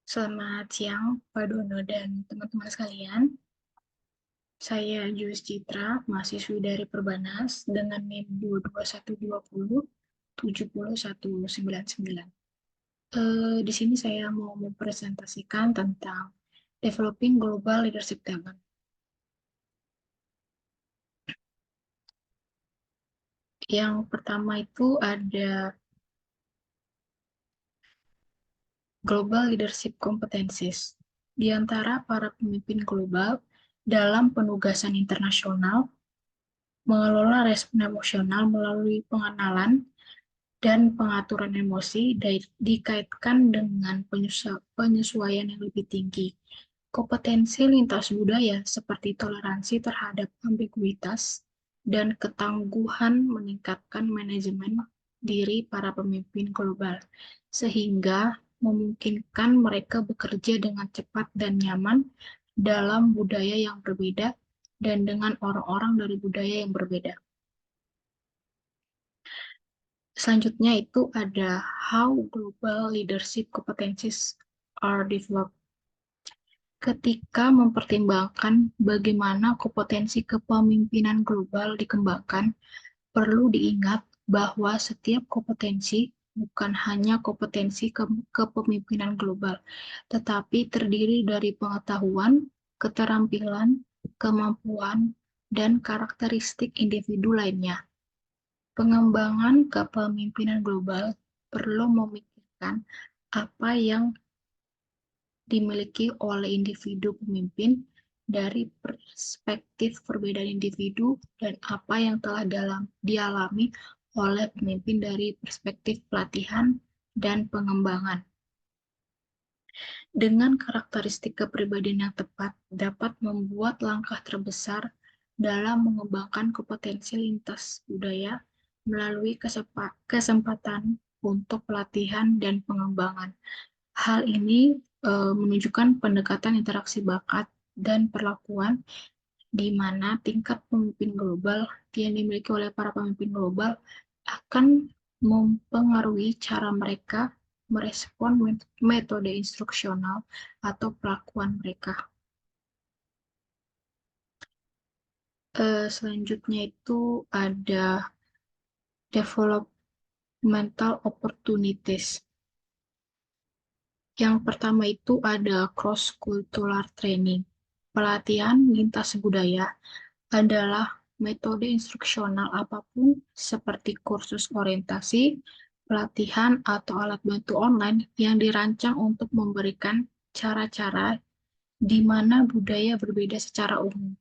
Selamat siang, Pak Dono dan teman-teman sekalian. Saya Jus Citra, mahasiswi dari Perbanas dengan NIM 22120 70199. Di sini saya mau mempresentasikan tentang Developing Global Leadership Talent. Yang pertama itu ada Global Leadership Competencies. Di antara para pemimpin global dalam penugasan internasional, mengelola respon emosional melalui pengenalan dan pengaturan emosi dikaitkan dengan penyesuaian yang lebih tinggi. Kompetensi lintas budaya seperti toleransi terhadap ambiguitas dan ketangguhan meningkatkan manajemen diri para pemimpin global, sehingga memungkinkan mereka bekerja dengan cepat dan nyaman dalam budaya yang berbeda dan dengan orang-orang dari budaya yang berbeda. Selanjutnya itu ada how global leadership competencies are developed. Ketika mempertimbangkan bagaimana kompetensi kepemimpinan global dikembangkan, perlu diingat bahwa setiap kompetensi bukan hanya kompetensi kepemimpinan global, tetapi terdiri dari pengetahuan, keterampilan, kemampuan, dan karakteristik individu lainnya. Pengembangan kepemimpinan global perlu memikirkan apa yang dimiliki oleh individu pemimpin dari perspektif perbedaan individu dan apa yang telah dialami oleh pemimpin dari perspektif pelatihan dan pengembangan. Dengan karakteristik kepribadian yang tepat, dapat membuat langkah terbesar dalam mengembangkan kompetensi lintas budaya melalui kesempatan untuk pelatihan dan pengembangan. Hal ini menunjukkan pendekatan interaksi bakat dan perlakuan di mana tingkat pemimpin global yang dimiliki oleh para pemimpin global akan mempengaruhi cara mereka merespon metode instruksional atau pelakuan mereka. Selanjutnya itu ada developmental opportunities. Yang pertama itu ada cross-cultural training. Pelatihan lintas budaya adalah metode instruksional apapun seperti kursus orientasi, pelatihan, atau alat bantu online yang dirancang untuk memberikan cara-cara di mana budaya berbeda secara umum.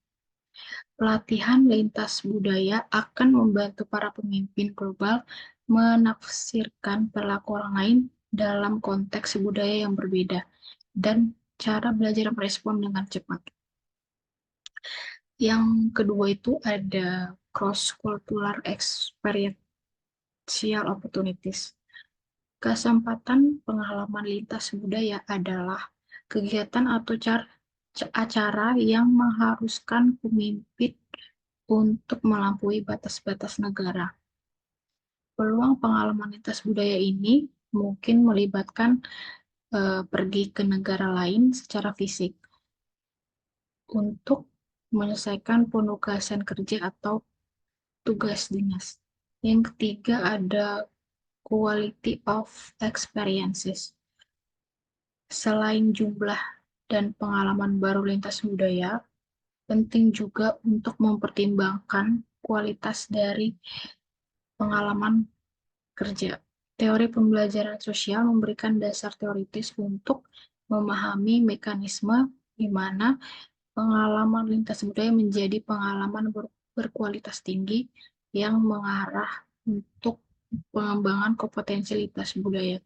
Pelatihan lintas budaya akan membantu para pemimpin global menafsirkan perilaku orang lain dalam konteks budaya yang berbeda dan cara belajar merespon dengan cepat. Yang kedua itu ada cross-cultural experiential opportunities. Kesempatan pengalaman lintas budaya adalah kegiatan atau acara yang mengharuskan pemimpin untuk melampaui batas-batas negara. Peluang pengalaman lintas budaya ini mungkin melibatkan pergi ke negara lain secara fisik untuk menyelesaikan penugasan kerja atau tugas dinas. Yang ketiga ada quality of experiences. Selain jumlah dan pengalaman baru lintas budaya, penting juga untuk mempertimbangkan kualitas dari pengalaman kerja. Teori pembelajaran sosial memberikan dasar teoritis untuk memahami mekanisme di mana pengalaman lintas budaya menjadi pengalaman berkualitas tinggi yang mengarah untuk pengembangan kompetensi lintas budaya.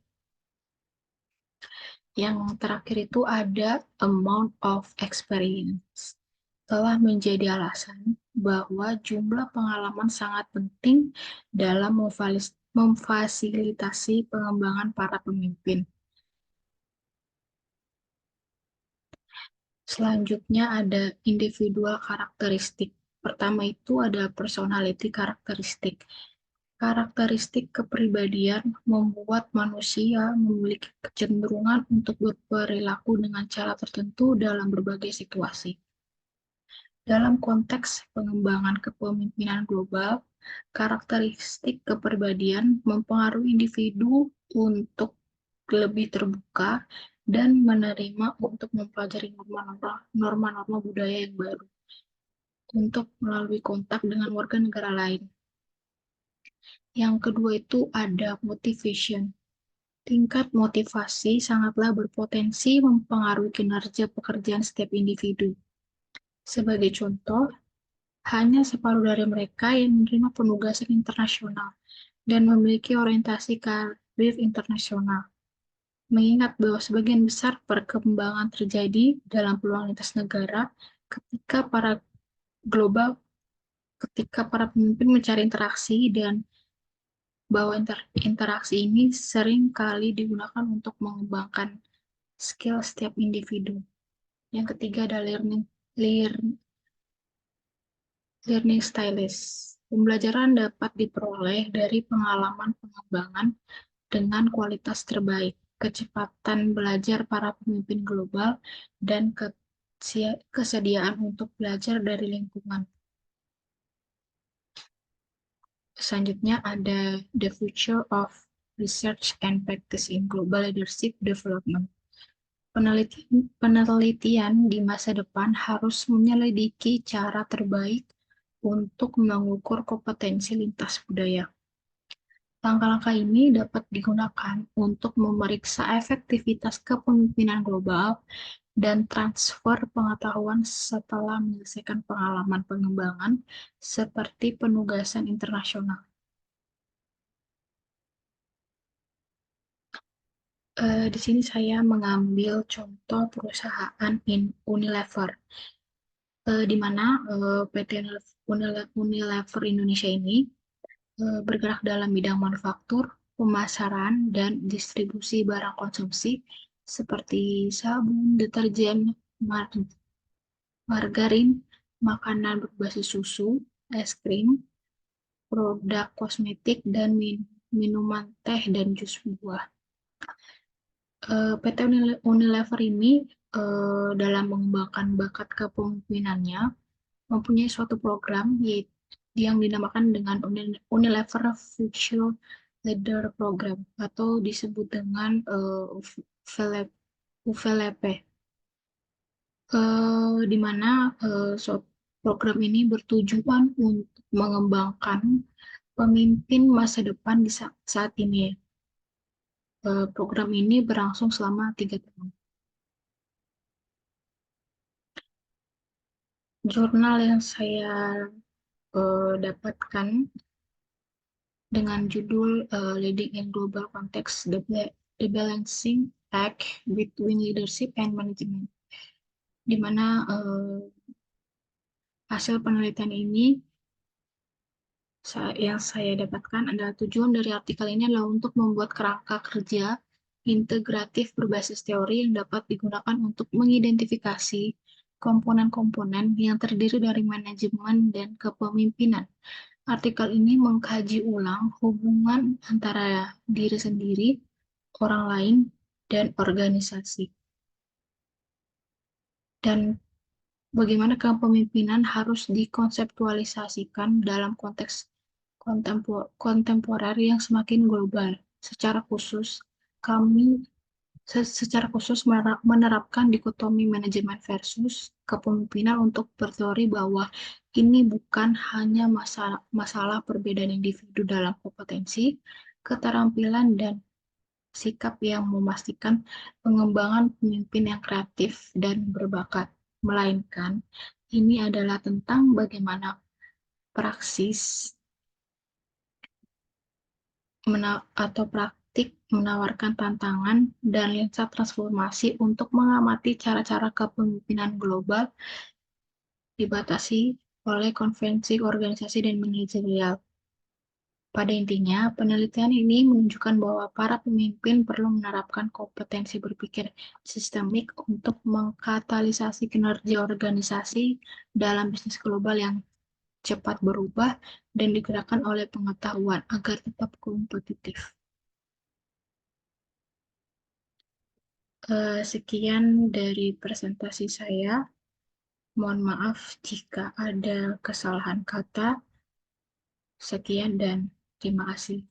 Yang terakhir itu ada amount of experience. Telah menjadi alasan bahwa jumlah pengalaman sangat penting dalam memfasilitasi pengembangan para pemimpin. Selanjutnya ada individual karakteristik. Pertama itu ada personality karakteristik. Karakteristik kepribadian membuat manusia memiliki kecenderungan untuk berperilaku dengan cara tertentu dalam berbagai situasi. Dalam konteks pengembangan kepemimpinan global, karakteristik kepribadian mempengaruhi individu untuk lebih terbuka dan menerima untuk mempelajari norma-norma budaya yang baru untuk melalui kontak dengan warga negara lain. Yang kedua itu ada motivation. Tingkat motivasi sangatlah berpotensi mempengaruhi kinerja pekerjaan setiap individu. Sebagai contoh, hanya separuh dari mereka yang menerima penugasan internasional dan memiliki orientasi karir internasional. Mengingat bahwa sebagian besar perkembangan terjadi dalam peluang lintas negara ketika para global, ketika para pemimpin mencari interaksi dan bahwa interaksi ini sering kali digunakan untuk mengembangkan skill setiap individu. Yang ketiga ada learning styles. Pembelajaran dapat diperoleh dari pengalaman pengembangan dengan kualitas terbaik, kecepatan belajar para pemimpin global, dan kesediaan untuk belajar dari lingkungan. Selanjutnya ada The Future of Research and Practice in Global Leadership Development. Penelitian di masa depan harus menyelidiki cara terbaik untuk mengukur kompetensi lintas budaya. Langkah-langkah ini dapat digunakan untuk memeriksa efektivitas kepemimpinan global dan transfer pengetahuan setelah menyelesaikan pengalaman pengembangan seperti penugasan internasional. Di sini saya mengambil contoh perusahaan Unilever, di mana PT Unilever Indonesia ini bergerak dalam bidang manufaktur, pemasaran, dan distribusi barang konsumsi seperti sabun, deterjen, margarin, makanan berbasis susu, es krim, produk kosmetik, dan minuman teh dan jus buah. PT Unilever ini dalam mengembangkan bakat kepemimpinannya mempunyai suatu program yang dinamakan dengan Unilever Future Leader Program atau disebut dengan UVLP, di mana program ini bertujuan untuk mengembangkan pemimpin masa depan di saat ini. Program ini berlangsung selama 3 tahun. Jurnal yang saya dapatkan dengan judul Leading in Global Context, The Balancing Act Between Leadership and Management, di mana hasil penelitian ini yang saya dapatkan adalah tujuan dari artikel ini adalah untuk membuat kerangka kerja integratif berbasis teori yang dapat digunakan untuk mengidentifikasi komponen-komponen yang terdiri dari manajemen dan kepemimpinan. Artikel ini mengkaji ulang hubungan antara diri sendiri, orang lain, dan organisasi. Dan bagaimana kepemimpinan harus dikonseptualisasikan dalam konteks kontemporer yang semakin global. Secara khusus menerapkan dikotomi manajemen versus kepemimpinan untuk berteori bahwa ini bukan hanya masalah perbedaan individu dalam kompetensi, keterampilan, dan sikap yang memastikan pengembangan pemimpin yang kreatif dan berbakat, melainkan ini adalah tentang bagaimana praksis praktik menawarkan tantangan dan lensa transformasi untuk mengamati cara-cara kepemimpinan global dibatasi oleh konvensi organisasi dan manajerial. Pada intinya, penelitian ini menunjukkan bahwa para pemimpin perlu menerapkan kompetensi berpikir sistemik untuk mengkatalisasi kinerja organisasi dalam bisnis global yang cepat berubah, dan digerakkan oleh pengetahuan agar tetap kompetitif. Sekian dari presentasi saya. Mohon maaf jika ada kesalahan kata. Sekian dan terima kasih.